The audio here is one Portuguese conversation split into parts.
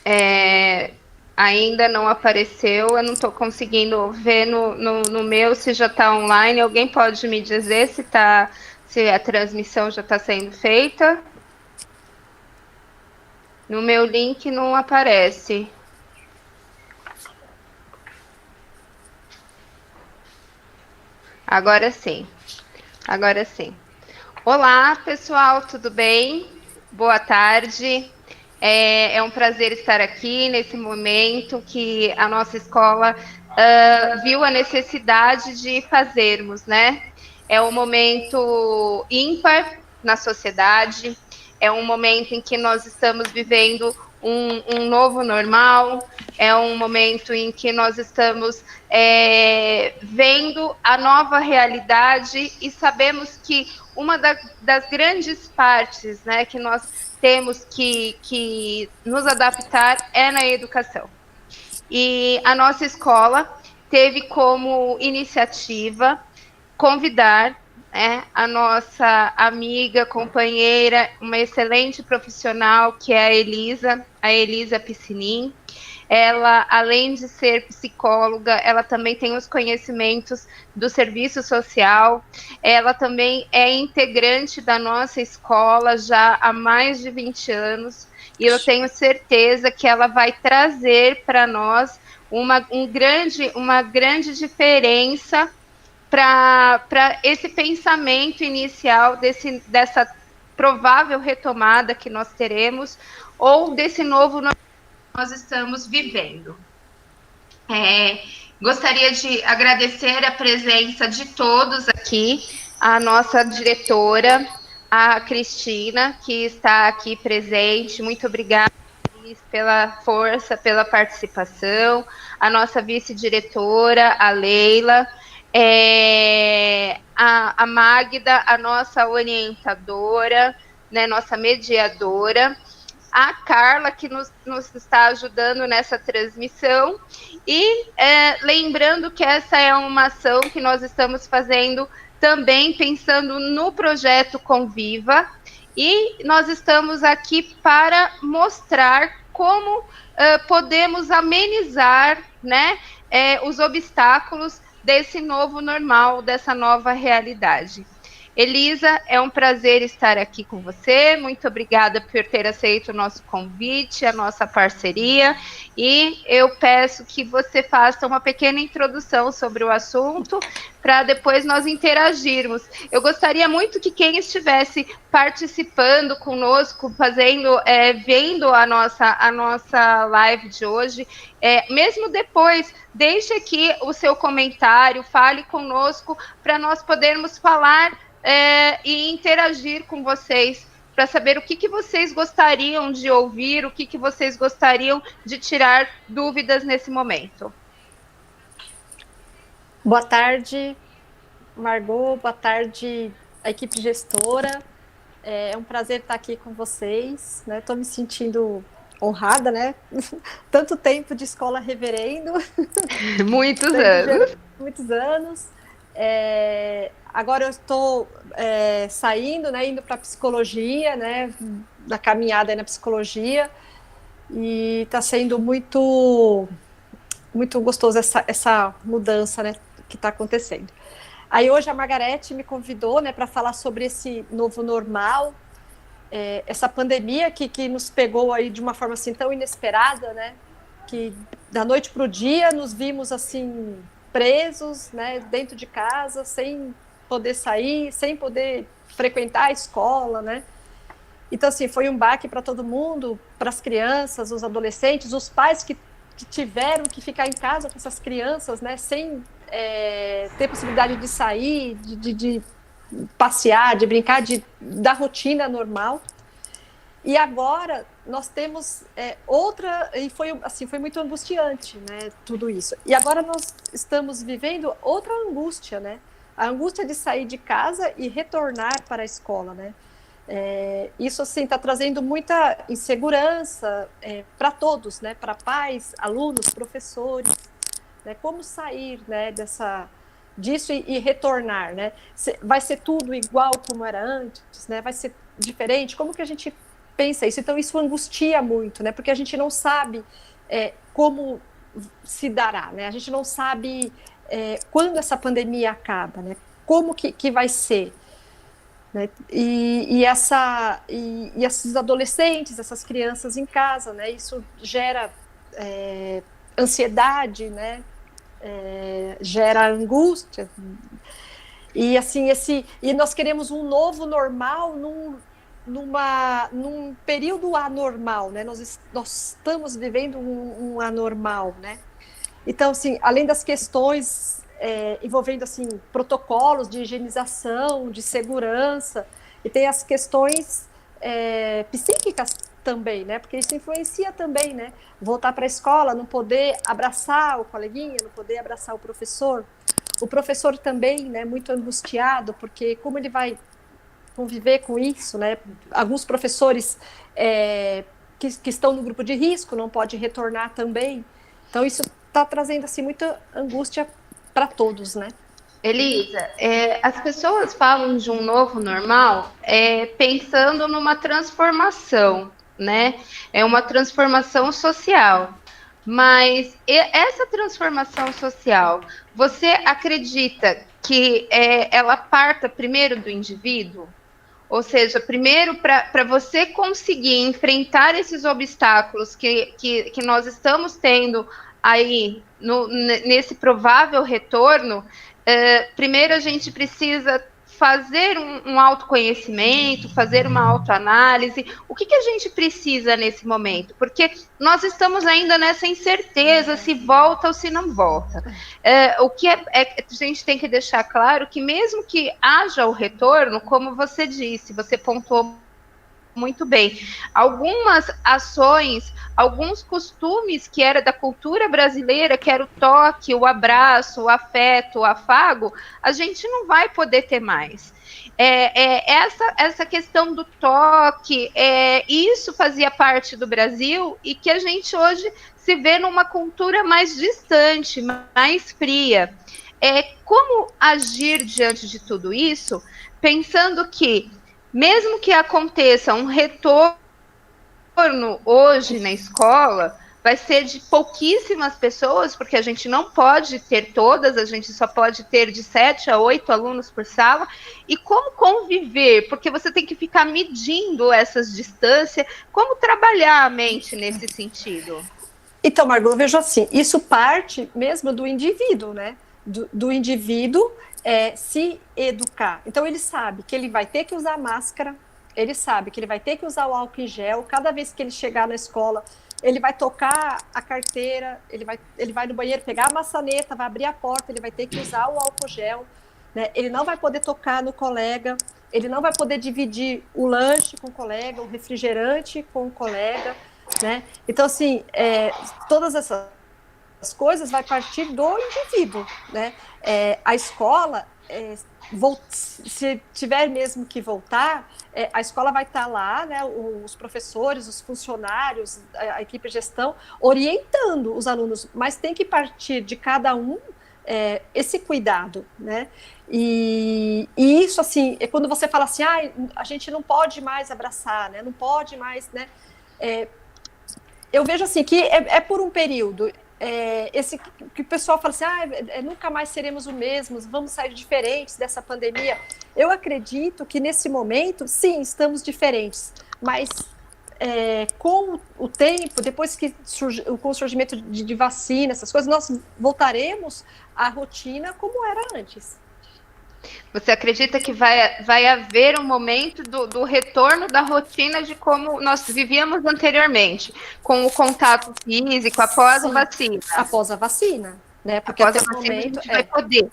É, ainda não apareceu, eu não estou conseguindo ver no meu se já está online. Alguém pode me dizer se a transmissão já está sendo feita? No meu link não aparece. Agora sim, agora sim. Olá, pessoal, tudo bem? Boa tarde. É um prazer estar aqui nesse momento que a nossa escola viu a necessidade de fazermos, né? É um momento ímpar na sociedade, é um momento em que nós estamos vivendo um novo normal, é um momento em que nós estamos vendo a nova realidade e sabemos que uma das grandes partes, né, que nós temos que nos adaptar é na educação. E a nossa escola teve como iniciativa convidar, né, a nossa amiga, companheira, uma excelente profissional, que é a Elisa Piscinin. Ela, além de ser psicóloga, ela também tem os conhecimentos do serviço social. Ela também é integrante da nossa escola já há mais de 20 anos. E eu tenho certeza que ela vai trazer para nós uma grande diferença para esse pensamento inicial dessa provável retomada que nós teremos ou desse novo nós estamos vivendo. Gostaria de agradecer a presença de todos aqui, a nossa diretora, a Cristina, que está aqui presente. Muito obrigada pela força, pela participação, a nossa vice-diretora, a Leila, a Magda, a nossa orientadora, né, nossa mediadora, a Carla, que nos está ajudando nessa transmissão, e lembrando que essa é uma ação que nós estamos fazendo também pensando no projeto Conviva, e nós estamos aqui para mostrar como podemos amenizar, né, os obstáculos desse novo normal, dessa nova realidade. Elisa, é um prazer estar aqui com você. Muito obrigada por ter aceito o nosso convite, a nossa parceria. E eu peço que você faça uma pequena introdução sobre o assunto, para depois nós interagirmos. Eu gostaria muito que quem estivesse participando conosco, vendo a nossa live de hoje, mesmo depois, deixe aqui o seu comentário, fale conosco, para nós podermos falar e interagir com vocês, para saber o que vocês gostariam de ouvir, o que vocês gostariam de tirar dúvidas nesse momento. Boa tarde, Margot, boa tarde, a equipe gestora. É um prazer estar aqui com vocês, né? Estou me sentindo honrada, né? Tanto tempo de escola reverendo. Muitos anos. Muitos anos. Agora eu estou saindo, né? Indo para psicologia, né? Da caminhada aí na psicologia. E está sendo muito gostoso essa mudança, né? Que está acontecendo. Aí hoje a Margarete me convidou, né, para falar sobre esse novo normal, essa pandemia que nos pegou aí de uma forma assim tão inesperada, né, que da noite para o dia nos vimos assim presos, né, dentro de casa, sem poder sair, sem poder frequentar a escola, né. Então assim foi um baque para todo mundo, para as crianças, os adolescentes, os pais que tiveram que ficar em casa com essas crianças, né, sem ter possibilidade de sair, de passear, de brincar, da rotina normal. E agora nós temos outra, e foi muito angustiante, né, tudo isso. E agora nós estamos vivendo outra angústia, né, a angústia de sair de casa e retornar para a escola, né. Isso assim está trazendo muita insegurança para todos, né, para pais, alunos, professores, né, como sair, né, disso e retornar, né? Vai ser tudo igual como era antes, né? Vai ser diferente? Como que a gente pensa isso. Então, isso angustia muito, né? Porque a gente não sabe como se dará, né? A gente não sabe quando essa pandemia acaba, né? Como que vai ser, né? E esses adolescentes, essas crianças em casa, né? Isso gera ansiedade, né? Gera angústia. E assim, e nós queremos um novo normal num período anormal, né? Nós estamos vivendo um anormal, né? Então, assim, além das questões envolvendo assim protocolos de higienização, de segurança, e tem as questões psíquicas também, né? Porque isso influencia também, né? Voltar para a escola, não poder abraçar o coleguinha, não poder abraçar o professor. O professor também, né? Muito angustiado, porque como ele vai conviver com isso, né? Alguns professores que estão no grupo de risco não podem retornar também. Então isso está trazendo assim muita angústia para todos, né? Elisa, as pessoas falam de um novo normal pensando numa transformação, né? É uma transformação social. Mas essa transformação social, você acredita que ela parta primeiro do indivíduo? Ou seja, primeiro, para você conseguir enfrentar esses obstáculos que nós estamos tendo aí nesse provável retorno, primeiro a gente precisa fazer um autoconhecimento, fazer uma autoanálise. O que a gente precisa nesse momento? Porque nós estamos ainda nessa incerteza se volta ou se não volta. O que a gente tem que deixar claro que mesmo que haja o retorno, como você disse, você pontuou muito bem. Algumas ações, alguns costumes que era da cultura brasileira, que era o toque, o abraço, o afeto, o afago, a gente não vai poder ter mais. Essa questão do toque, isso fazia parte do Brasil e que a gente hoje se vê numa cultura mais distante, mais fria. Como agir diante de tudo isso, pensando que mesmo que aconteça um retorno hoje na escola, vai ser de pouquíssimas pessoas, porque a gente não pode ter todas, a gente só pode ter de 7 a 8 alunos por sala. E como conviver? Porque você tem que ficar medindo essas distâncias. Como trabalhar a mente nesse sentido? Então, Margot, eu vejo assim, isso parte mesmo do indivíduo, né? Do indivíduo se educar. Então, ele sabe que ele vai ter que usar máscara, ele sabe que ele vai ter que usar o álcool em gel, cada vez que ele chegar na escola, ele vai tocar a carteira, ele vai no banheiro pegar a maçaneta, vai abrir a porta, ele vai ter que usar o álcool gel, né? Ele não vai poder tocar no colega, ele não vai poder dividir o lanche com o colega, o refrigerante com o colega, né? Então, assim, todas essas coisas vai partir do indivíduo, né? A escola, se tiver mesmo que voltar, a escola vai estar lá, né? Os professores, os funcionários, a equipe de gestão, orientando os alunos, mas tem que partir de cada um esse cuidado, né? E isso, assim, é quando você fala assim, a gente não pode mais abraçar, né? Não pode mais, né? Eu vejo assim que por um período. Esse que o pessoal fala assim, nunca mais seremos o mesmo, vamos sair diferentes dessa pandemia. Eu acredito que nesse momento, sim, estamos diferentes, mas com o tempo, depois que com o surgimento de vacina, essas coisas, nós voltaremos à rotina como era antes. Você acredita que vai haver um momento do retorno da rotina de como nós vivíamos anteriormente, com o contato físico após a vacina? Após a vacina, né? Porque após até a vacina momento, a gente vai poder.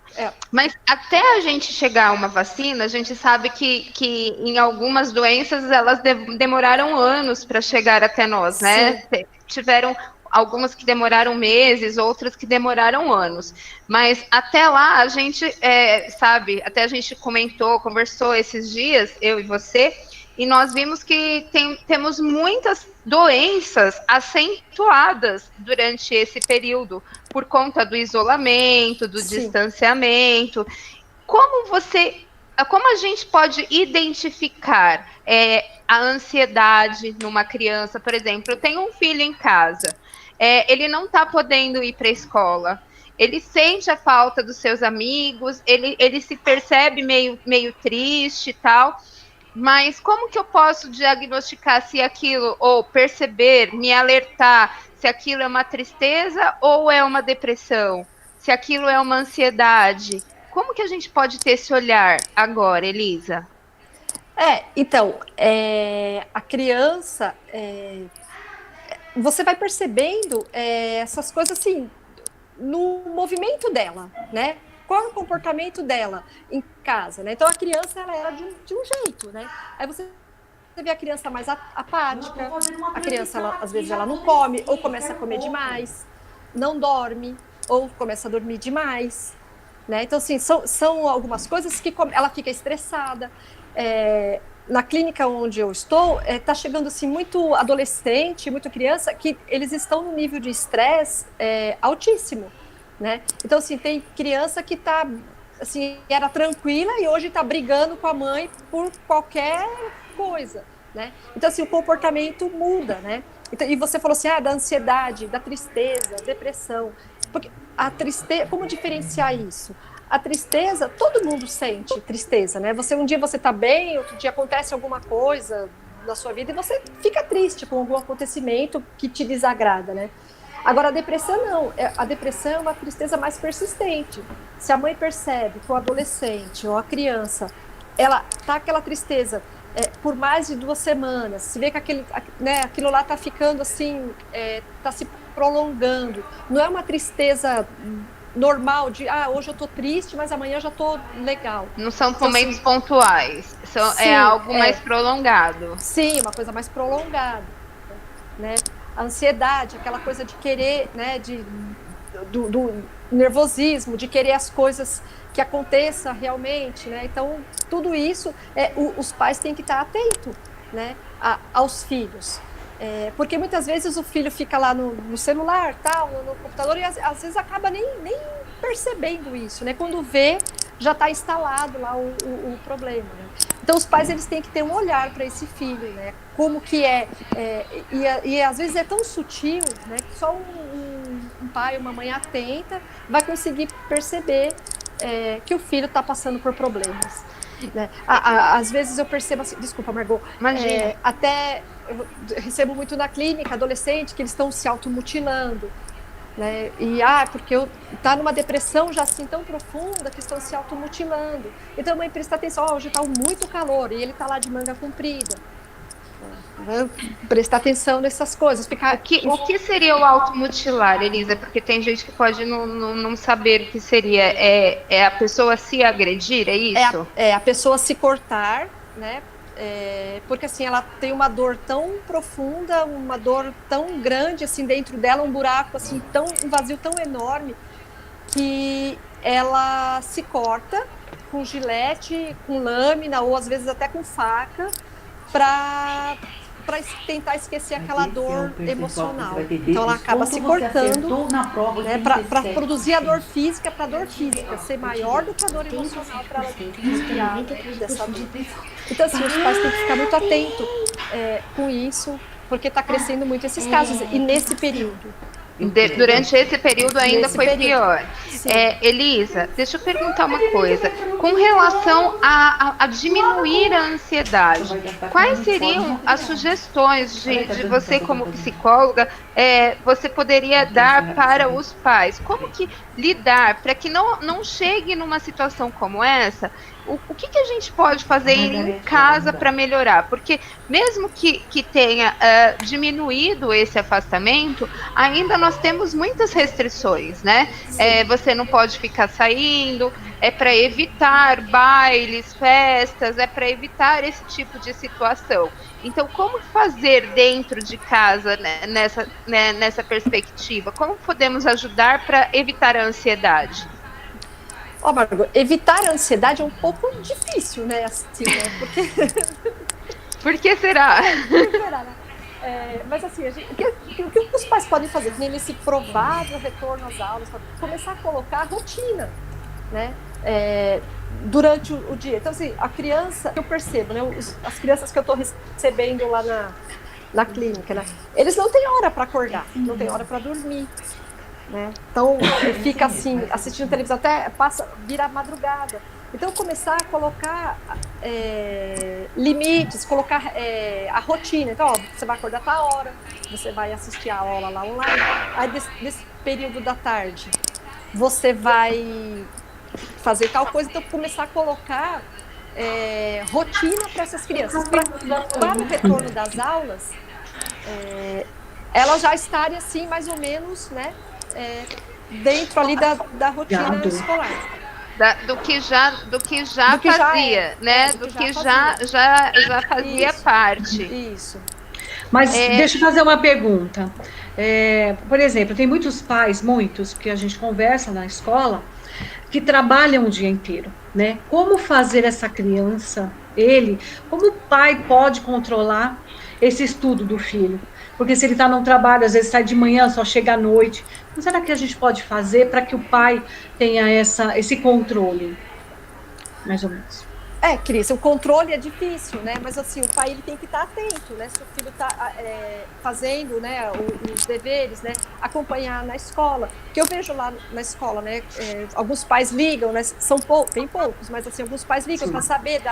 Mas até a gente chegar a uma vacina, a gente sabe que em algumas doenças elas demoraram anos para chegar até nós, né? Tiveram algumas que demoraram meses, outras que demoraram anos. Mas até lá, a gente, sabe, até a gente conversou esses dias, eu e você, e nós vimos que temos muitas doenças acentuadas durante esse período, por conta do isolamento, do distanciamento. Como você como a gente pode identificar a ansiedade numa criança? Por exemplo, eu tenho um filho em casa, ele não está podendo ir para a escola, ele sente a falta dos seus amigos, ele se percebe meio triste e tal, mas como que eu posso diagnosticar se aquilo, ou perceber, me alertar, se aquilo é uma tristeza ou é uma depressão? Se aquilo é uma ansiedade? Como que a gente pode ter esse olhar agora, Elisa? Então, a criança, você vai percebendo essas coisas assim, no movimento dela, né? Qual é o comportamento dela em casa, né? Então, a criança, ela era de um jeito, né? Aí você vê a criança mais apática, a criança, às vezes, ela não come, ou começa a comer demais, não dorme, ou começa a dormir demais, né? Então, assim, são algumas coisas que ela fica estressada. Na clínica onde eu estou, está chegando assim, muito adolescente, muito criança, que eles estão no nível de estresse altíssimo, né? Então, assim, tem criança que está, assim, era tranquila e hoje está brigando com a mãe por qualquer coisa, né? Então, assim, o comportamento muda, né? Então, e você falou assim, da ansiedade, da tristeza, depressão. Porque a tristeza, como diferenciar isso? A tristeza, todo mundo sente tristeza, né? Um dia você tá bem, outro dia acontece alguma coisa na sua vida e você fica triste com algum acontecimento que te desagrada, né? Agora, a depressão não. A depressão é uma tristeza mais persistente. Se a mãe percebe que o adolescente ou a criança, ela tá aquela tristeza por mais de 2 semanas, se vê que aquilo lá tá ficando assim, tá se prolongando. Não é uma tristeza normal de, hoje eu tô triste, mas amanhã já tô legal. Não são momentos assim, pontuais, é algo mais prolongado. Sim, uma coisa mais prolongada, né? A ansiedade, aquela coisa de querer, né, do nervosismo, de querer as coisas que aconteçam realmente, né? Então, tudo isso, os pais têm que estar atentos, né, aos filhos. Porque muitas vezes o filho fica lá no celular, tal, no computador, e às vezes acaba nem percebendo isso, né? Quando vê, já está instalado lá o problema, né? Então, os pais, eles têm que ter um olhar para esse filho, né? Como que e às vezes é tão sutil, né? Que só um pai, uma mãe atenta vai conseguir perceber que o filho está passando por problemas. Né? Às vezes eu percebo assim, desculpa, Margot, até eu recebo muito na clínica adolescente que eles estão se automutilando, né? E porque tá numa depressão já assim tão profunda que estão se automutilando. Então, a mãe presta atenção, hoje tá muito calor e ele tá lá de manga comprida. Prestar atenção nessas coisas. O que seria o automutilar, Elisa? Porque tem gente que pode não saber o que seria. É a pessoa se agredir, é isso? A pessoa se cortar, né? Porque assim, ela tem uma dor tão profunda, uma dor tão grande assim dentro dela, um buraco assim, um vazio tão enorme, que ela se corta com gilete, com lâmina, ou às vezes até com faca, para tentar esquecer aquela dor emocional. Então ela acaba se cortando, né, para produzir a dor física, para a dor física ser maior do que a dor emocional, para ela desviar dessa dor. Então, assim, os pais têm que ficar muito atentos com isso, porque está crescendo muito esses casos, e nesse período. Durante esse período ainda foi pior. Elisa, deixa eu perguntar uma coisa. Com relação a diminuir a ansiedade, quais seriam as sugestões de você como psicóloga você poderia dar para os pais? Como que lidar para que não chegue numa situação como essa? O que a gente pode fazer em casa para melhorar? Porque mesmo que tenha diminuído esse afastamento, ainda nós temos muitas restrições, né? Você não pode ficar saindo, para evitar bailes, festas, para evitar esse tipo de situação. Então, como fazer dentro de casa, né, nessa perspectiva? Como podemos ajudar para evitar a ansiedade? Margot, evitar a ansiedade é um pouco difícil, né? Assim, né? Porque... Por que será? Por que será, né? Mas assim, o que os pais podem fazer? Nesse provável retorno às aulas, começar a colocar rotina, né? durante o dia. Então, assim, a criança, eu percebo, né? As crianças que eu estou recebendo lá na clínica, né? Eles não têm hora para acordar, não têm hora para dormir. Né? Então, fica assim, assistindo televisão até vira madrugada. Então, começar a colocar limites, colocar a rotina. Então, ó, você vai acordar tal hora, você vai assistir a aula lá online. Aí, desse período da tarde, você vai fazer tal coisa. Então, começar a colocar rotina para essas crianças. Para o retorno das aulas, elas já estarem assim, mais ou menos, né? Dentro ali da rotina escolar. Do que já fazia, né? Do que já fazia Isso. Parte. Isso. Mas deixa eu fazer uma pergunta. Por exemplo, tem muitos pais, que a gente conversa na escola, que trabalham o dia inteiro, né? Como fazer essa criança, como o pai pode controlar esse estudo do filho? Porque se ele está num trabalho, às vezes sai de manhã, só chega à noite. Então, será que a gente pode fazer para que o pai tenha esse controle? Mais ou menos. Cris, o controle é difícil, né? Mas assim, o pai ele tem que estar atento, né? Se o filho está fazendo, né, os deveres, né? Acompanhar na escola. Que eu vejo lá na escola, né? Alguns pais ligam, né? Bem poucos, mas assim, alguns pais ligam para saber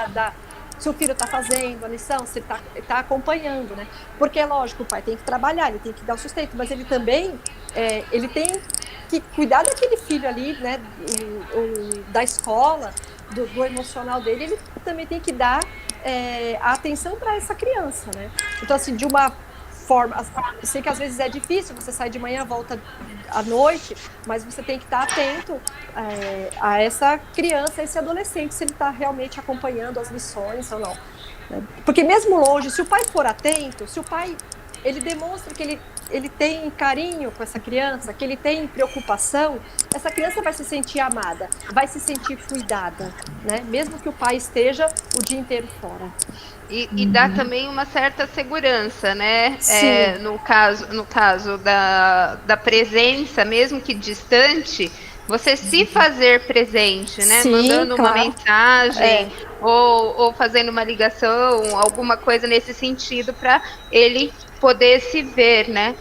se o filho está fazendo a lição, se ele está acompanhando, né? Porque é lógico, o pai tem que trabalhar, ele tem que dar o sustento, mas ele também ele tem que cuidar daquele filho ali, né? Da escola. Do emocional dele, ele também tem que dar a atenção para essa criança, né? Então, assim, de uma forma... Eu sei que às vezes é difícil, você sai de manhã, volta à noite, mas você tem que estar atento a essa criança, a esse adolescente, se ele está realmente acompanhando as lições ou não. Né? Porque mesmo longe, se o pai for atento, se o pai ele demonstra que ele tem carinho com essa criança, que ele tem preocupação, essa criança vai se sentir amada, vai se sentir cuidada, né? Mesmo que o pai esteja o dia inteiro fora. E dá também uma certa segurança, né? No caso da presença, mesmo que distante, você se fazer presente, né? Sim, mandando claro. uma mensagem ou fazendo uma ligação, alguma coisa nesse sentido para ele poder se ver, né?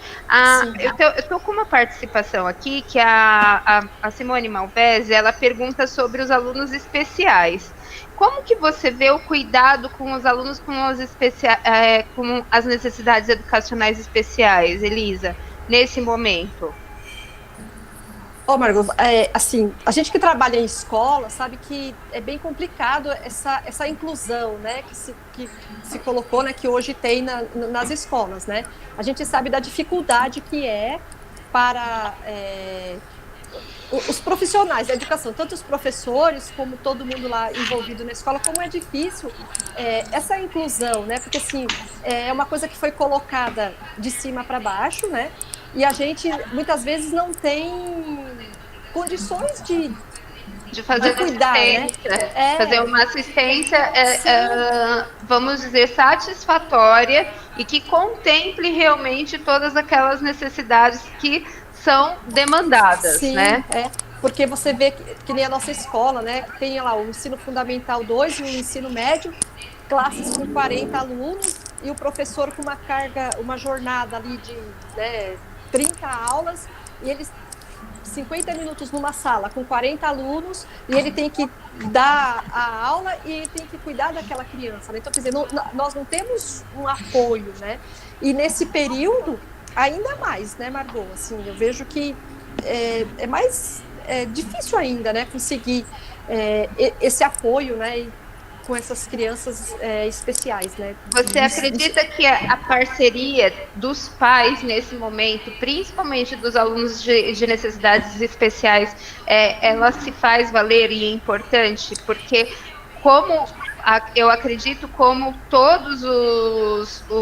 Eu tô com uma participação aqui que a Simone Malvese, ela pergunta sobre os alunos especiais. Como que você vê o cuidado com os alunos com as necessidades educacionais especiais, Elisa, nesse momento? Margot, assim, a gente que trabalha em escola sabe que é bem complicado essa inclusão, né, que se colocou, né, que hoje tem nas escolas, né? A gente sabe da dificuldade que é para os profissionais da educação, tanto os professores como todo mundo lá envolvido na escola, como é difícil essa inclusão, né? Porque assim, é uma coisa que foi colocada de cima para baixo, né? E a gente muitas vezes não tem condições de fazer cuidar, né? Fazer uma assistência, vamos dizer, satisfatória e que contemple realmente todas aquelas necessidades que são demandadas, sim, né? Porque você vê que nem a nossa escola, né? Tem lá o ensino fundamental 2 e o ensino médio, classes com 40 alunos e o professor com uma jornada ali de 30 aulas e eles 50 minutos numa sala com 40 alunos e ele tem que dar a aula e ele tem que cuidar daquela criança, né? Então, quer dizer, nós não temos um apoio, né? E nesse período, ainda mais, né, Margot? Assim, eu vejo que é mais difícil ainda, né, conseguir esse apoio, né, com essas crianças especiais, né? Você acredita que a parceria dos pais nesse momento, principalmente dos alunos de necessidades especiais, ela se faz valer e é importante? Porque eu acredito como todos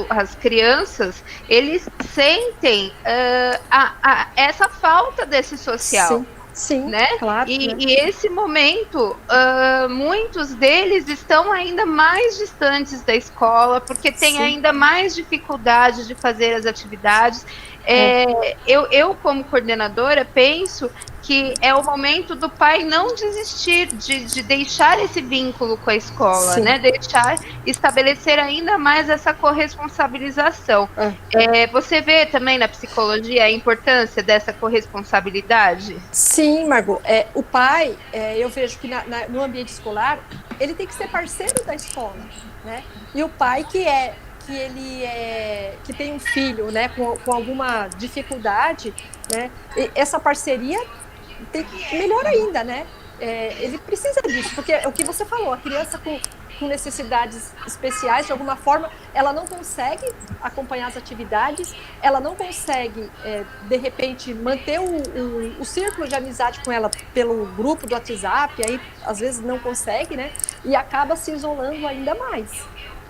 as crianças, eles sentem essa falta desse social. Sim, né? Claro. E esse momento, muitos deles estão ainda mais distantes da escola, porque tem ainda mais dificuldade de fazer as atividades. Eu, como coordenadora, penso que é o momento do pai não desistir de deixar esse vínculo com a escola, né? Estabelecer ainda mais essa corresponsabilização. Você vê também na psicologia a importância dessa corresponsabilidade? Sim, Margot. O pai, eu vejo que no ambiente escolar, ele tem que ser parceiro da escola, né? E o pai que tem um filho, né, com alguma dificuldade, né? E essa parceria melhor ainda, né? Ele precisa disso, porque o que você falou, a criança com necessidades especiais, de alguma forma, ela não consegue acompanhar as atividades, ela não consegue, de repente, manter o círculo de amizade com ela pelo grupo do WhatsApp, aí às vezes não consegue, né? E acaba se isolando ainda mais,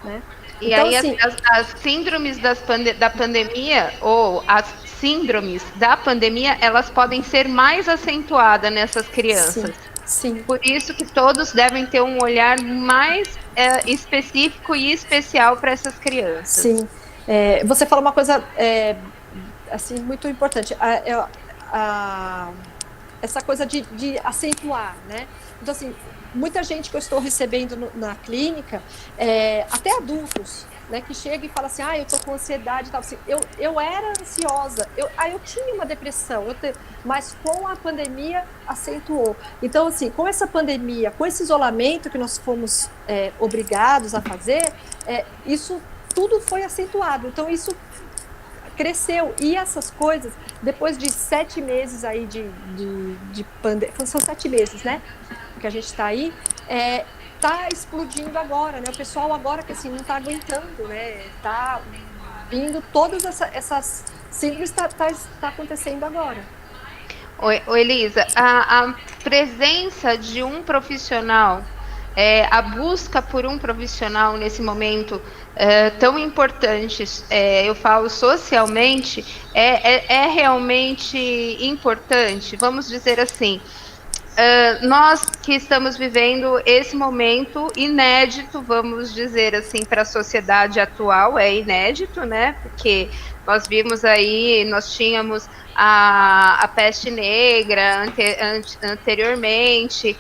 né? E então, aí assim, as síndromes da pandemia, ou as síndromes da pandemia, elas podem ser mais acentuadas nessas crianças. Sim. Por isso que todos devem ter um olhar mais específico e especial para essas crianças. Sim. Você falou uma coisa assim, muito importante. Essa coisa de acentuar, né? Então, assim, muita gente que eu estou recebendo na clínica, até adultos, né, que chega e fala assim, eu tô com ansiedade e tal. Assim, eu era ansiosa, eu tinha uma depressão, mas com a pandemia acentuou. Então, assim, com essa pandemia, com esse isolamento que nós fomos obrigados a fazer, isso tudo foi acentuado. Então, isso cresceu. E essas coisas, depois de 7 meses aí de pandemia, são 7 meses, né, que a gente está aí, tá explodindo agora, né? O pessoal agora que assim não tá aguentando, né? Tá vindo todas essas síndromes tá acontecendo agora. Oi, Elisa, a presença de um profissional, a busca por um profissional nesse momento tão importante, eu falo socialmente, é realmente importante, vamos dizer assim. Nós que estamos vivendo esse momento inédito, vamos dizer assim, para a sociedade atual, é inédito, né? Porque nós vimos aí, nós tínhamos a peste negra anteriormente,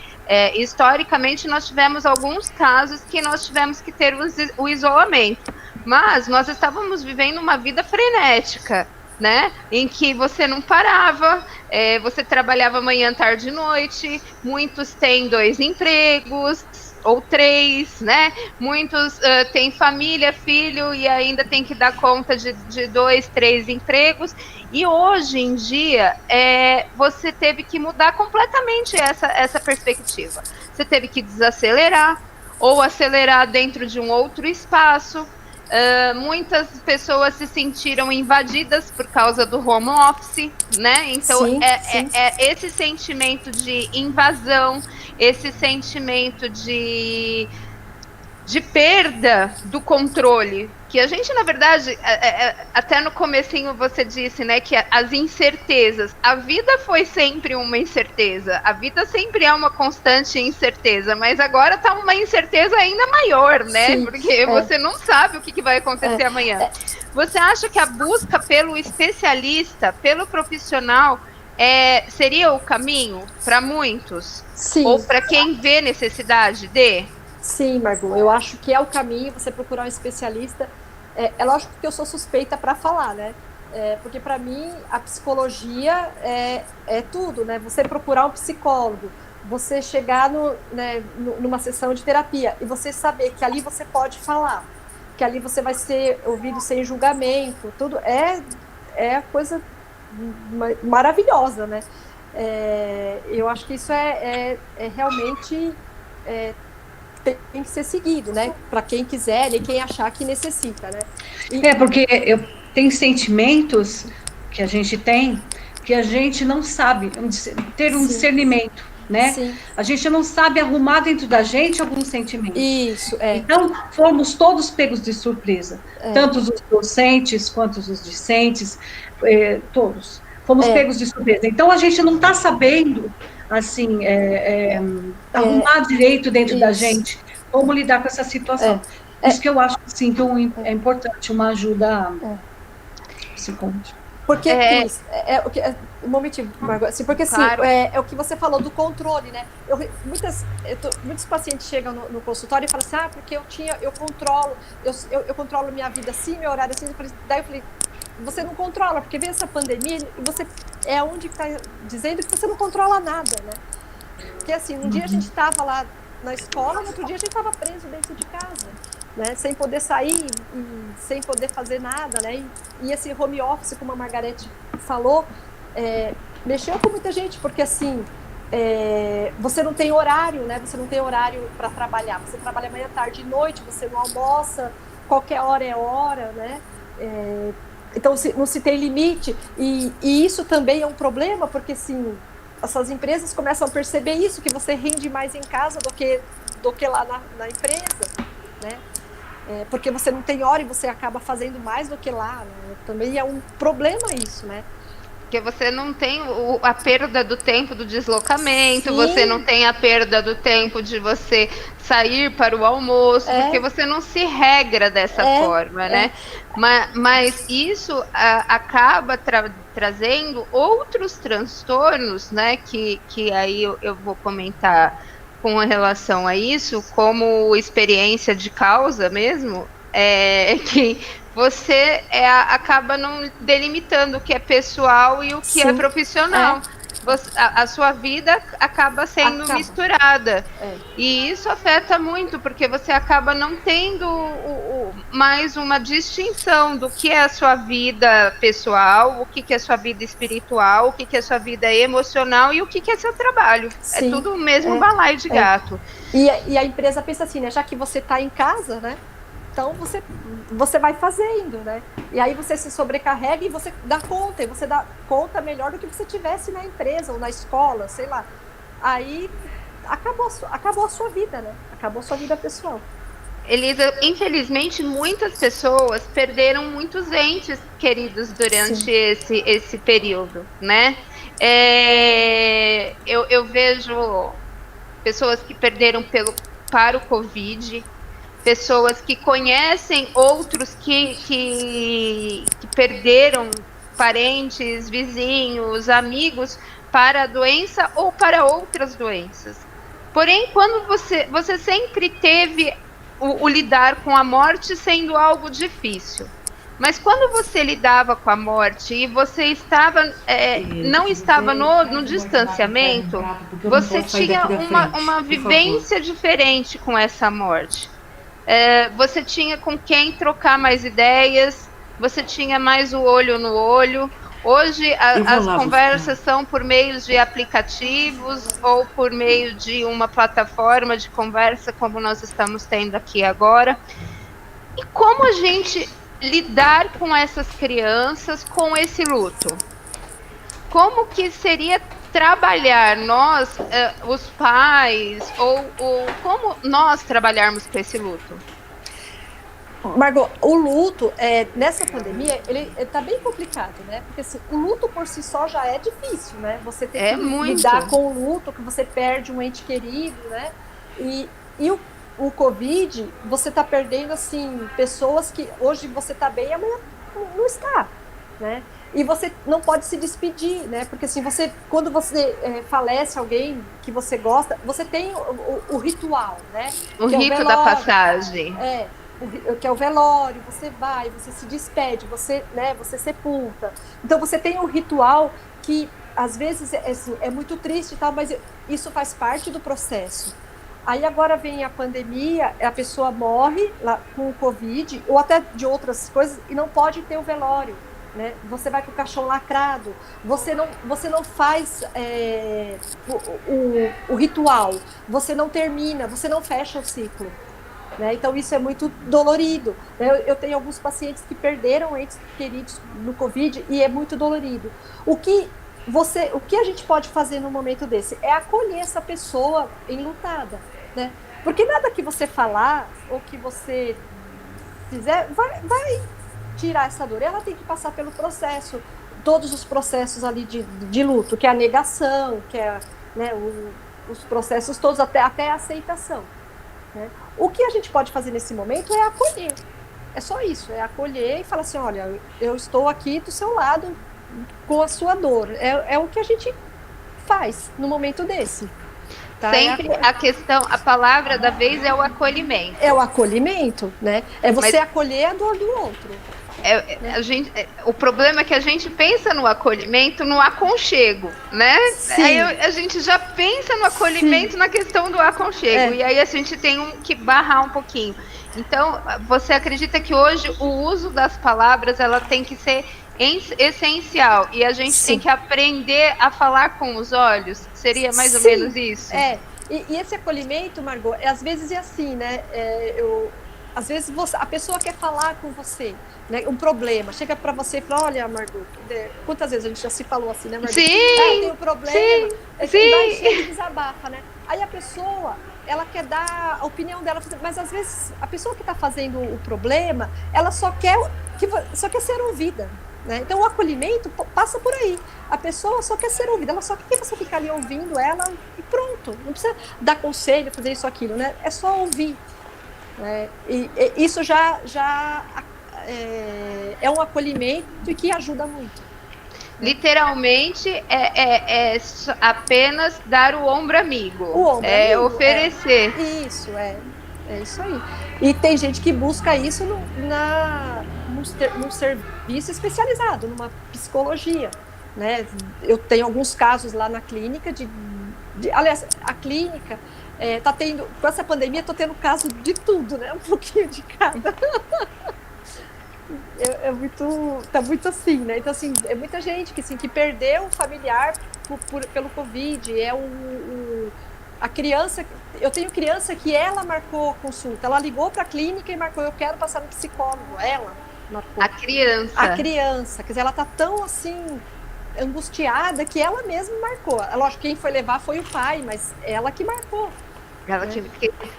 historicamente nós tivemos alguns casos que nós tivemos que ter o isolamento, mas nós estávamos vivendo uma vida frenética, né? Em que você não parava, você trabalhava manhã, tarde e noite, muitos têm 2 empregos, ou 3, né? Muitos têm família, filho, e ainda tem que dar conta de 2, 3 empregos, e hoje em dia você teve que mudar completamente essa perspectiva. Você teve que desacelerar, ou acelerar dentro de um outro espaço. Muitas pessoas se sentiram invadidas por causa do home office, né? Então, sim. Esse sentimento de invasão, esse sentimento de perda do controle, que a gente, na verdade, até no comecinho você disse, né, que as incertezas, a vida foi sempre uma incerteza, a vida sempre é uma constante incerteza, mas agora está uma incerteza ainda maior, né, sim, porque você não sabe o que vai acontecer amanhã. Você acha que a busca pelo especialista, pelo profissional, seria o caminho para muitos? Sim. Ou para quem vê necessidade de? Sim, Margot, eu acho que é o caminho você procurar um especialista. É lógico que eu sou suspeita para falar, né? Porque para mim a psicologia é tudo, né? Você procurar um psicólogo, você chegar numa sessão de terapia e você saber que ali você pode falar, que ali você vai ser ouvido sem julgamento, tudo é coisa maravilhosa, né? Eu acho que isso realmente tem que ser seguido, né? Para quem quiser e quem achar que necessita, né? Porque tem sentimentos que a gente tem que a gente não sabe ter um discernimento, né? Sim. A gente não sabe arrumar dentro da gente alguns sentimentos. Isso, Então, fomos todos pegos de surpresa. Tanto os docentes quanto os discentes, todos. Fomos pegos de surpresa. Então, a gente não está sabendo assim, arrumar direito dentro da gente, como lidar com essa situação. Isso que eu acho, assim, que é importante, uma ajuda psicológica. Porque, Cris, um momentinho, Margot, assim, porque assim, Claro. é o que você falou do controle, né? Muitos pacientes chegam no consultório e falam assim, porque eu controlo minha vida assim, meu horário assim. Daí eu falei, você não controla, porque vem essa pandemia e você é onde está dizendo que você não controla nada, né? Porque assim, um dia a gente estava lá na escola, no outro dia a gente estava preso dentro de casa, né? Sem poder sair, sem poder fazer nada, né? E esse home office, como a Margarete falou, mexeu com muita gente, porque assim, você não tem horário, né? Você não tem horário para trabalhar. Você trabalha manhã, tarde e noite, você não almoça, qualquer hora é hora, né? Então, não se tem limite. E isso também é um problema, porque assim, essas empresas começam a perceber isso, que você rende mais em casa do que lá na empresa, né? Porque você não tem hora e você acaba fazendo mais do que lá, né? Também é um problema isso, né? Porque você não tem a perda do tempo do deslocamento, Sim. Você não tem a perda do tempo de você sair para o almoço, porque você não se regra dessa forma, né? Mas isso acaba trazendo outros transtornos, né? Que aí eu vou comentar com relação a isso, como experiência de causa mesmo, que você acaba não delimitando o que é pessoal e o que é profissional. A sua vida acaba sendo misturada. E isso afeta muito, porque você acaba não tendo mais uma distinção do que é a sua vida pessoal, o que é a sua vida espiritual, o que é a sua vida emocional e o que é seu trabalho. Sim, é tudo o mesmo balaio de gato. E a empresa pensa assim, né? Já que você está em casa, né? Então você vai fazendo, né? E aí você se sobrecarrega e você dá conta, e você dá conta melhor do que você tivesse na empresa ou na escola, sei lá. Aí acabou a sua vida, né? Acabou a sua vida pessoal. Elisa, infelizmente, muitas pessoas perderam muitos entes queridos durante esse período, né? Eu vejo pessoas que perderam para o Covid, pessoas que conhecem outros que perderam parentes, vizinhos, amigos para a doença ou para outras doenças. Porém, quando você sempre teve o lidar com a morte sendo algo difícil. Mas quando você lidava com a morte e você não estava no distanciamento, você tinha uma vivência diferente com essa morte. Você tinha com quem trocar mais ideias, você tinha mais o olho no olho. Hoje as conversas são por meio de aplicativos ou por meio de uma plataforma de conversa como nós estamos tendo aqui agora. E como a gente lidar com essas crianças com esse luto? Como que seria trabalhar nós, os pais, ou como nós trabalharmos com esse luto? Margot, o luto, nessa pandemia, ele tá bem complicado, né? Porque assim, o luto por si só já é difícil, né? Você tem que lidar com o luto, que você perde um ente querido, né? E o Covid, você tá perdendo, assim, pessoas que hoje você tá bem e amanhã não está, né? E você não pode se despedir, né? Porque assim, quando você falece alguém que você gosta, você tem o ritual, né? O rito da passagem. Que é o velório, você vai, você se despede, você sepulta. Então você tem um ritual que às vezes é muito triste e tal, mas isso faz parte do processo. Aí agora vem a pandemia, a pessoa morre lá com o Covid ou até de outras coisas e não pode ter o velório, né? Você vai com o caixão lacrado, você não faz o ritual, você não termina, você não fecha o ciclo. Né? Então isso é muito dolorido. Eu tenho alguns pacientes que perderam entes queridos no Covid e é muito dolorido. O que a gente pode fazer num momento desse é acolher essa pessoa enlutada, né? Porque nada que você falar ou que você fizer vai tirar essa dor. Ela tem que passar pelo processo, todos os processos ali de luto, que é a negação, que é, né, os processos todos até a aceitação. Né? O que a gente pode fazer nesse momento é acolher. É só isso, é acolher e falar assim, olha, eu estou aqui do seu lado, com a sua dor. É o que a gente faz no momento desse. Tá? Sempre a questão, a palavra da vez é o acolhimento. É o acolhimento, né? É você acolher a dor do outro. O problema é que a gente pensa no acolhimento, no aconchego, né? Sim. Aí a gente já pensa no acolhimento, sim, na questão do aconchego. E aí a gente tem que barrar um pouquinho. Então, você acredita que hoje o uso das palavras, ela tem que ser essencial, e a gente, sim, tem que aprender a falar com os olhos? Seria mais, sim, ou menos isso? E esse acolhimento, Margot, às vezes é assim, né? Às vezes a pessoa quer falar com você, né? Um problema, chega para você e fala: olha, Margot, quantas vezes a gente já se falou assim, né, Margot? Sim, tem um problema, sim. Vai, chega e desabafa, né? Aí a pessoa, ela quer dar a opinião dela, mas às vezes a pessoa que está fazendo o problema, ela só quer ser ouvida, né? Então o acolhimento passa por aí. A pessoa só quer ser ouvida, ela só quer você ficar ali ouvindo ela e pronto. Não precisa dar conselho, fazer isso, aquilo, né? É só ouvir. E isso já é um acolhimento e que ajuda muito. Literalmente é apenas dar o ombro amigo. Amigo, oferecer. Isso, é isso aí. E tem gente que busca isso num serviço especializado, numa psicologia, né? Eu tenho alguns casos lá na clínica aliás, a clínica tá tendo, com essa pandemia, tô tendo caso de tudo, né? Um pouquinho de cada. Tá muito assim, né? Então, assim, é muita gente que perdeu o familiar pelo Covid. A criança, eu tenho criança que ela marcou consulta, ela ligou para a clínica e marcou: eu quero passar no psicólogo. Ela marcou. A criança, quer dizer, ela tá tão assim angustiada que ela mesma marcou. Lógico, quem foi levar foi o pai, mas ela que marcou. Ela que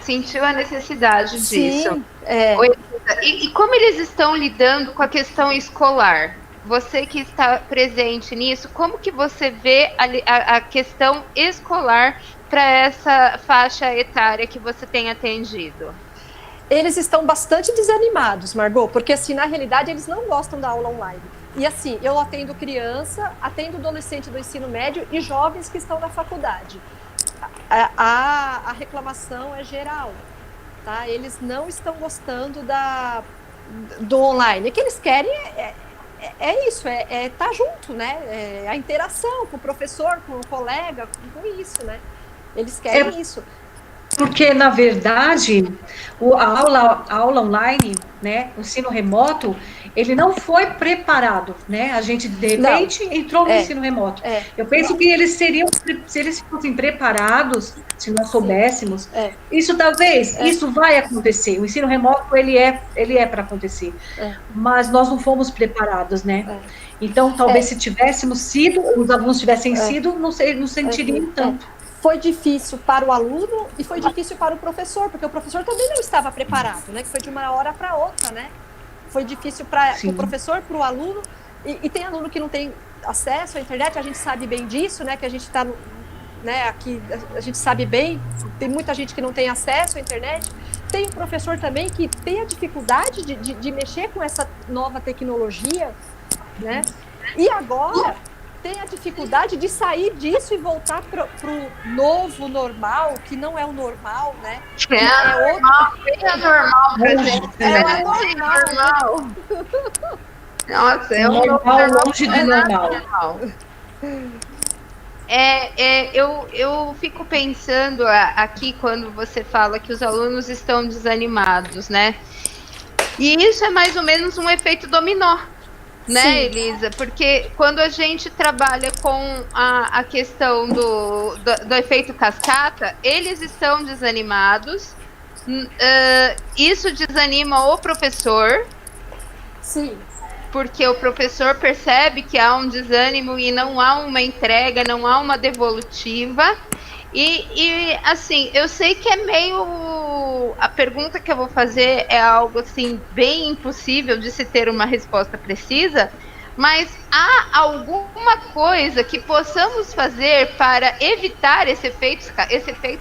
sentiu a necessidade disso. Sim, E como eles estão lidando com a questão escolar? Você que está presente nisso, como que você vê a questão escolar para essa faixa etária que você tem atendido? Eles estão bastante desanimados, Margot, porque assim, na realidade, eles não gostam da aula online. E assim, eu atendo criança, atendo adolescente do ensino médio e jovens que estão na faculdade. A reclamação é geral, tá? Eles não estão gostando do online. O que eles querem isso, estar junto, né? A interação com o professor, com o colega, com isso, né? Eles querem isso. Porque, na verdade, a aula online, né, o ensino remoto, ele não foi preparado, né? A gente, de repente, entrou no ensino remoto. Eu penso que eles se eles fossem preparados, se nós soubéssemos, isso vai acontecer. O ensino remoto, ele é para acontecer. Mas nós não fomos preparados, né? Então, talvez se tivéssemos sido, os alunos tivessem sido, não sentiriam tanto. Foi difícil para o aluno e foi difícil para o professor, porque o professor também não estava preparado, né? Que foi de uma hora para outra, né? Foi difícil para o professor, para o aluno, e tem aluno que não tem acesso à internet, a gente sabe bem disso, né? Que a gente está, né? Aqui a gente sabe bem, tem muita gente que não tem acesso à internet. Tem o professor também que tem a dificuldade de mexer com essa nova tecnologia, né? E agora tem a dificuldade de sair disso e voltar para o novo normal, que não é o normal, né? É normal pra gente. É normal. Nossa, é normal longe do normal. Eu fico pensando aqui quando você fala que os alunos estão desanimados, né? E isso é mais ou menos um efeito dominó. Né, sim, Elisa? Porque quando a gente trabalha com a questão do efeito cascata, eles estão desanimados, isso desanima o professor. Sim. Porque o professor percebe que há um desânimo e não há uma entrega, não há uma devolutiva. E assim, eu sei que é meio... A pergunta que eu vou fazer é algo assim, bem impossível de se ter uma resposta precisa, mas há alguma coisa que possamos fazer para evitar esse efeito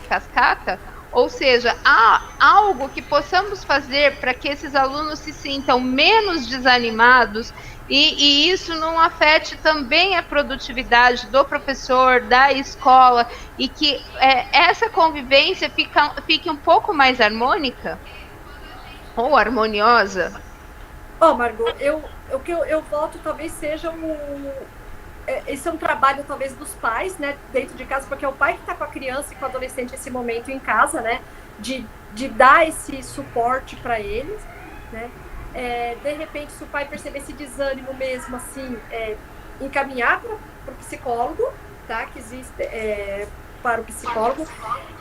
cascata? Ou seja, há algo que possamos fazer para que esses alunos se sintam menos desanimados e isso não afete também a produtividade do professor, da escola, e que essa convivência fique um pouco mais harmônica ou harmoniosa? Margot, o que eu voto talvez seja esse é um trabalho talvez dos pais, né, dentro de casa, porque é o pai que está com a criança e com o adolescente nesse momento em casa, né, de dar esse suporte para eles, né, de repente, se o pai perceber esse desânimo mesmo, assim, encaminhar para o psicólogo, tá, que existe para o psicólogo,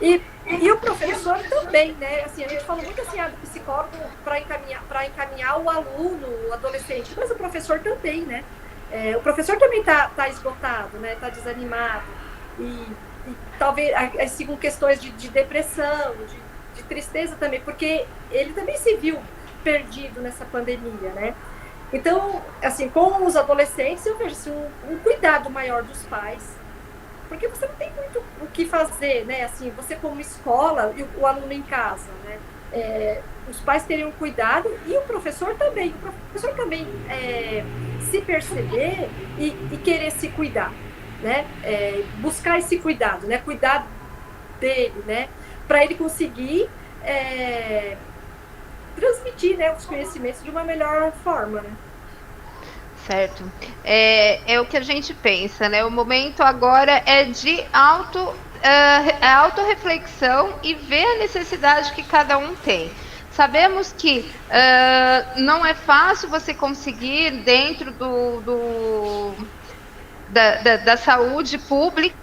e o professor também, né, assim, a gente fala muito assim, do psicólogo para encaminhar o aluno, o adolescente, mas o professor também, né, o professor também tá esgotado, né? Tá desanimado e talvez assim, com questões de depressão, de tristeza também, porque ele também se viu perdido nessa pandemia, né? Então, assim, com os adolescentes eu vejo assim, um cuidado maior dos pais, porque você não tem muito o que fazer, né? Assim, você como escola e o aluno em casa, né? Os pais teriam cuidado e o professor também. O professor também se perceber e querer se cuidar, né? Buscar esse cuidado, né? Cuidar dele, né? Para ele conseguir transmitir, né, os conhecimentos de uma melhor forma, né? Certo. É o que a gente pensa, né? O momento agora é de autorreflexão e ver a necessidade que cada um tem. Sabemos que não é fácil você conseguir dentro da saúde pública,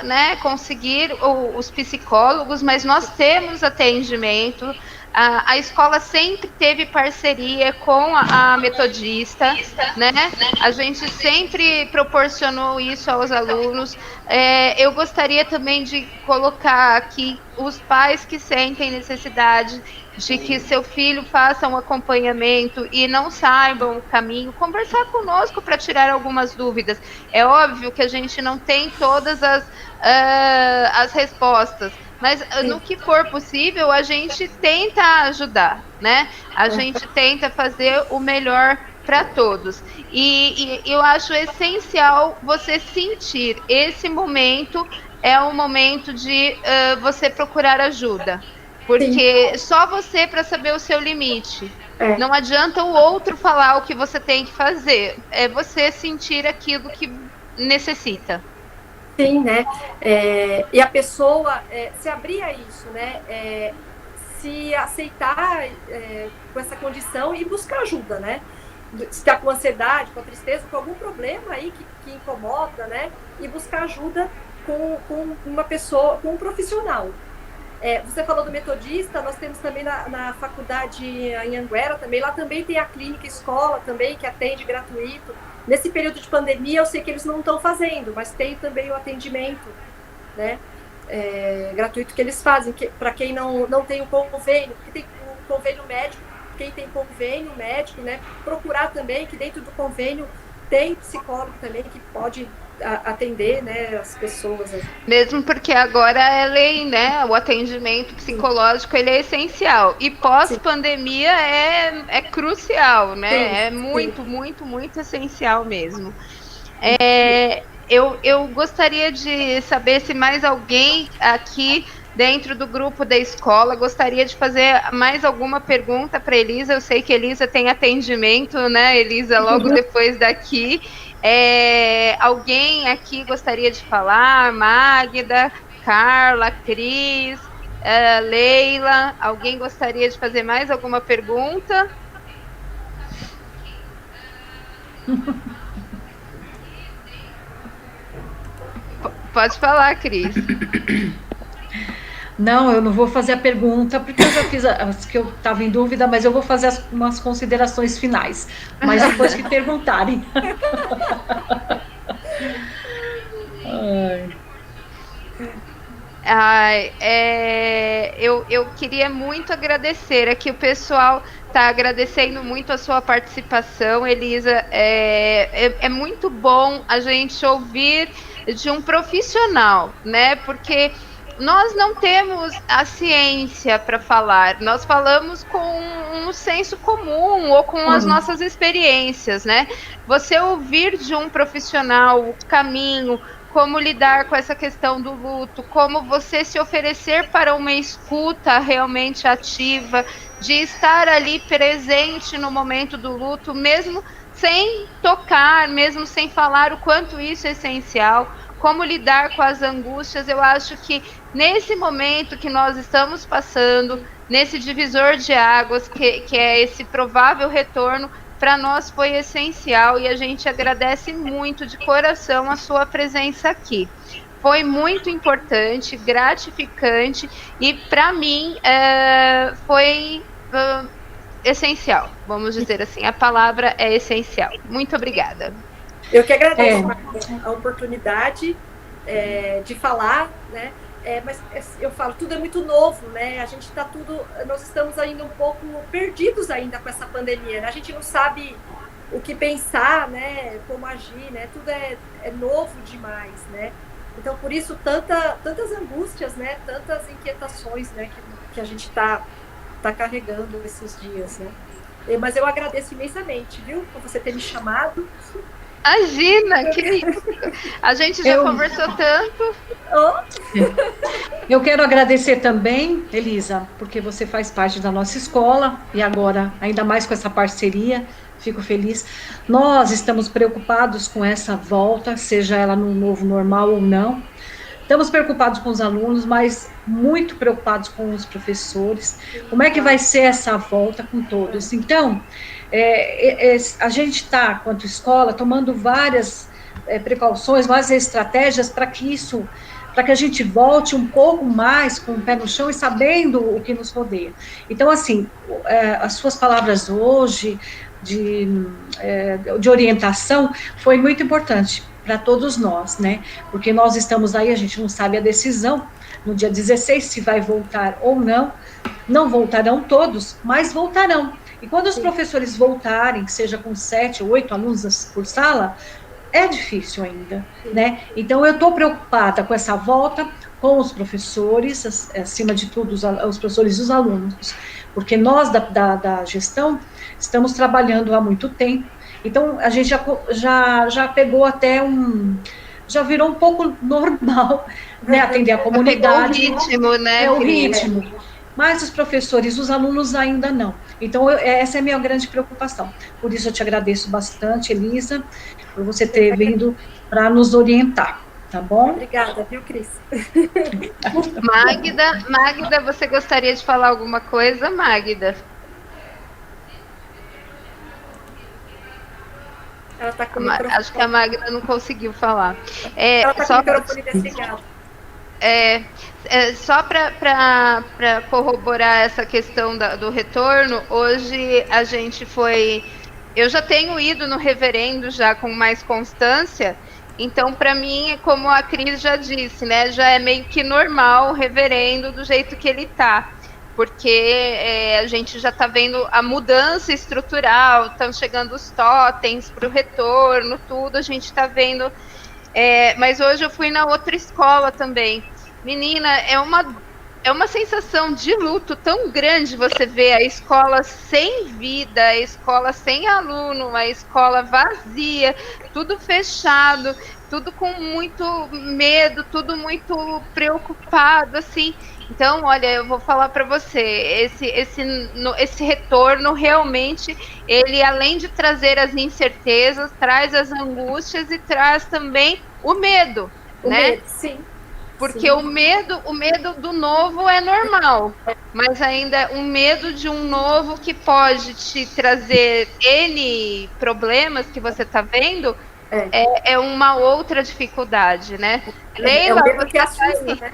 né, conseguir os psicólogos, mas nós temos atendimento. A escola sempre teve parceria com a metodista, né? A gente sempre proporcionou isso aos alunos. Eu gostaria também de colocar aqui os pais que sentem necessidade de que seu filho faça um acompanhamento e não saibam o caminho, conversar conosco para tirar algumas dúvidas. É óbvio que a gente não tem todas as respostas, mas no que for possível, a gente tenta ajudar, né? A gente tenta fazer o melhor para todos. E eu acho essencial você sentir esse momento é um momento de você procurar ajuda. Porque só você para saber o seu limite. Não adianta o outro falar o que você tem que fazer. É você sentir aquilo que necessita. Sim, né? E a pessoa se abrir a isso, né? Se aceitar com essa condição e buscar ajuda, né? Se está com ansiedade, com tristeza, com algum problema aí que incomoda, né? E buscar ajuda com uma pessoa, com um profissional. Você falou do metodista, nós temos também na faculdade em Anguera, também, lá também tem a clínica escola também, que atende gratuito. Nesse período de pandemia, eu sei que eles não estão fazendo, mas tem também o atendimento, né, gratuito que eles fazem, para quem não tem o convênio, porque tem o convênio médico, quem tem convênio médico, né, procurar também, que dentro do convênio tem psicólogo também que pode atender, né, as pessoas. Mesmo porque agora é lei, né? O atendimento psicológico ele é essencial. E pós-pandemia é crucial, né? Sim, é muito, muito, muito essencial mesmo. Eu gostaria de saber se mais alguém aqui dentro do grupo da escola gostaria de fazer mais alguma pergunta para Elisa. Eu sei que Elisa tem atendimento, né, Elisa, logo depois daqui. Alguém aqui gostaria de falar? Magda, Carla, Cris, Leila, alguém gostaria de fazer mais alguma pergunta? Pode falar, Cris. Não, eu não vou fazer a pergunta, porque eu já fiz as que eu estava em dúvida, mas eu vou fazer umas considerações finais. Mas depois que perguntarem. Eu queria muito agradecer. Aqui o pessoal está agradecendo muito a sua participação, Elisa. É muito bom a gente ouvir de um profissional, né? Porque nós não temos a ciência para falar, nós falamos com um senso comum ou com as nossas experiências, né? Você ouvir de um profissional o caminho, como lidar com essa questão do luto, como você se oferecer para uma escuta realmente ativa, de estar ali presente no momento do luto, mesmo sem tocar, mesmo sem falar o quanto isso é essencial, como lidar com as angústias. Eu acho que nesse momento que nós estamos passando, nesse divisor de águas, que é esse provável retorno, para nós foi essencial e a gente agradece muito de coração a sua presença aqui. Foi muito importante, gratificante e para mim foi essencial, vamos dizer assim, a palavra é essencial. Muito obrigada. Eu que agradeço a oportunidade de falar, né? Mas eu falo, tudo é muito novo, né? A gente está nós estamos ainda um pouco perdidos ainda com essa pandemia, né? A gente não sabe o que pensar, né? Como agir, né? Tudo é novo demais, né? Então, por isso, tantas angústias, né? Tantas inquietações, né? Que a gente está carregando esses dias, né? Mas eu agradeço imensamente, viu? Por você ter me chamado. Imagina, que isso. A gente já conversou tanto. Eu quero agradecer também, Elisa, porque você faz parte da nossa escola e agora, ainda mais com essa parceria, fico feliz. Nós estamos preocupados com essa volta, seja ela no novo normal ou não. Estamos preocupados com os alunos, mas muito preocupados com os professores. Como é que vai ser essa volta com todos? Então, a gente está, quanto escola, tomando várias precauções, várias estratégias para que a gente volte um pouco mais com o pé no chão e sabendo o que nos rodeia. Então, assim, as suas palavras hoje de orientação foi muito importante para todos nós, né? Porque nós estamos aí, a gente não sabe a decisão, no dia 16, se vai voltar ou não. Não voltarão todos, mas voltarão. E quando os professores voltarem, seja com 7 ou 8 alunos por sala, é difícil ainda, né? Então, eu estou preocupada com essa volta, com os professores, acima de tudo, os professores e os alunos, porque nós, da gestão, estamos trabalhando há muito tempo, então, a gente já pegou até já virou um pouco normal, né, atender a comunidade. Pegou o ritmo, né? O ritmo. Mas os professores, os alunos ainda não. Então, essa é a minha grande preocupação. Por isso, eu te agradeço bastante, Elisa, por você ter vindo para nos orientar, tá bom? Obrigada, viu, Cris? Magda, você gostaria de falar alguma coisa, Magda? Ela tá com acho que a Magda não conseguiu falar. Ela tá com o microfone desligado. Só para corroborar essa questão do retorno, hoje a gente eu já tenho ido no reverendo já com mais constância, então para mim, como a Cris já disse, né, já é meio que normal o reverendo do jeito que ele tá, porque a gente já está vendo a mudança estrutural, estão chegando os totens para o retorno, tudo, a gente está vendo. Mas hoje eu fui na outra escola também. Menina, é uma sensação de luto tão grande você ver a escola sem vida, a escola sem aluno, a escola vazia, tudo fechado, tudo com muito medo, tudo muito preocupado, assim. Então, olha, eu vou falar para você, esse retorno realmente, ele além de trazer as incertezas, traz as angústias e traz também o medo, né? Medo, sim. Porque sim. o medo do novo é normal, mas ainda um medo de um novo que pode te trazer N problemas que você está vendo, é uma outra dificuldade, né? Leila, é o medo que assusta, né?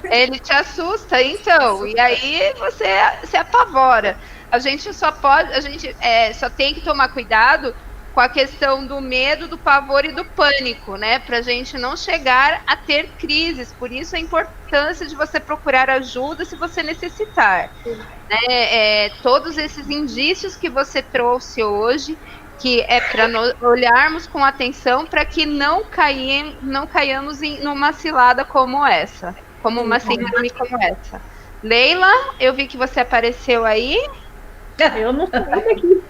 Ele te assusta, então, e aí você se apavora. A gente só tem que tomar cuidado com a questão do medo, do pavor e do pânico, né? Para a gente não chegar a ter crises. Por isso a importância de você procurar ajuda se você necessitar. Né? Todos esses indícios que você trouxe hoje, que é para olharmos com atenção para que não caiamos numa cilada como essa. como uma síndrome como essa. Leila, eu vi que você apareceu aí. Eu não sei daqui.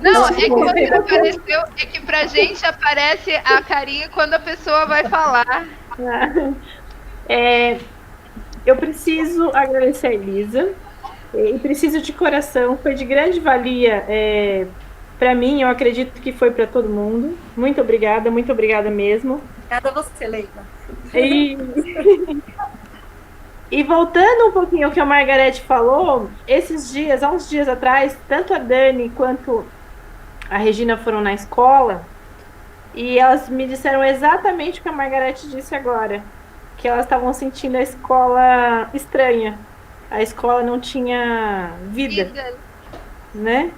Não, é que você apareceu, é que pra gente aparece a carinha quando a pessoa vai falar. Eu preciso agradecer a Elisa, e preciso de coração, foi de grande valia para mim, eu acredito que foi para todo mundo. Muito obrigada mesmo. Obrigada a você, Leila. E voltando um pouquinho ao que a Margarete falou, esses dias, há uns dias atrás, tanto a Dani quanto a Regina foram na escola e elas me disseram exatamente o que a Margarete disse agora, que elas estavam sentindo a escola estranha. A escola não tinha vida, né?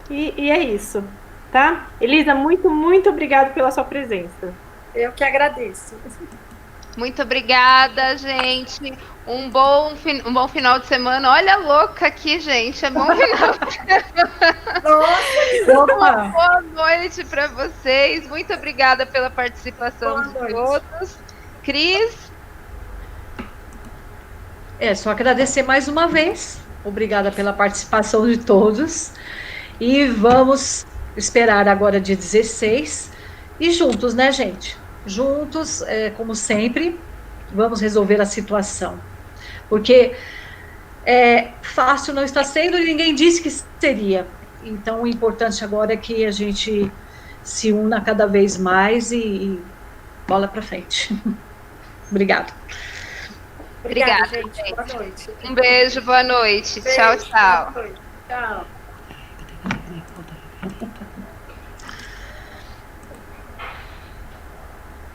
E é isso, tá? Elisa, muito, muito obrigada pela sua presença. Eu que agradeço. Muito obrigada, gente. Um bom final de semana. Olha a louca aqui, gente. É bom final de semana. Uma boa noite para vocês. Muito obrigada pela participação de todos. Cris? Só agradecer mais uma vez. Obrigada pela participação de todos. E vamos esperar agora dia 16. E juntos, né, gente? Juntos, como sempre, vamos resolver a situação. Porque fácil não está sendo e ninguém disse que seria. Então, o importante agora é que a gente se una cada vez mais e bola para frente. Obrigada. Obrigada, gente. Boa noite. Um beijo, boa noite. Tchau, tchau. Boa noite. Tchau.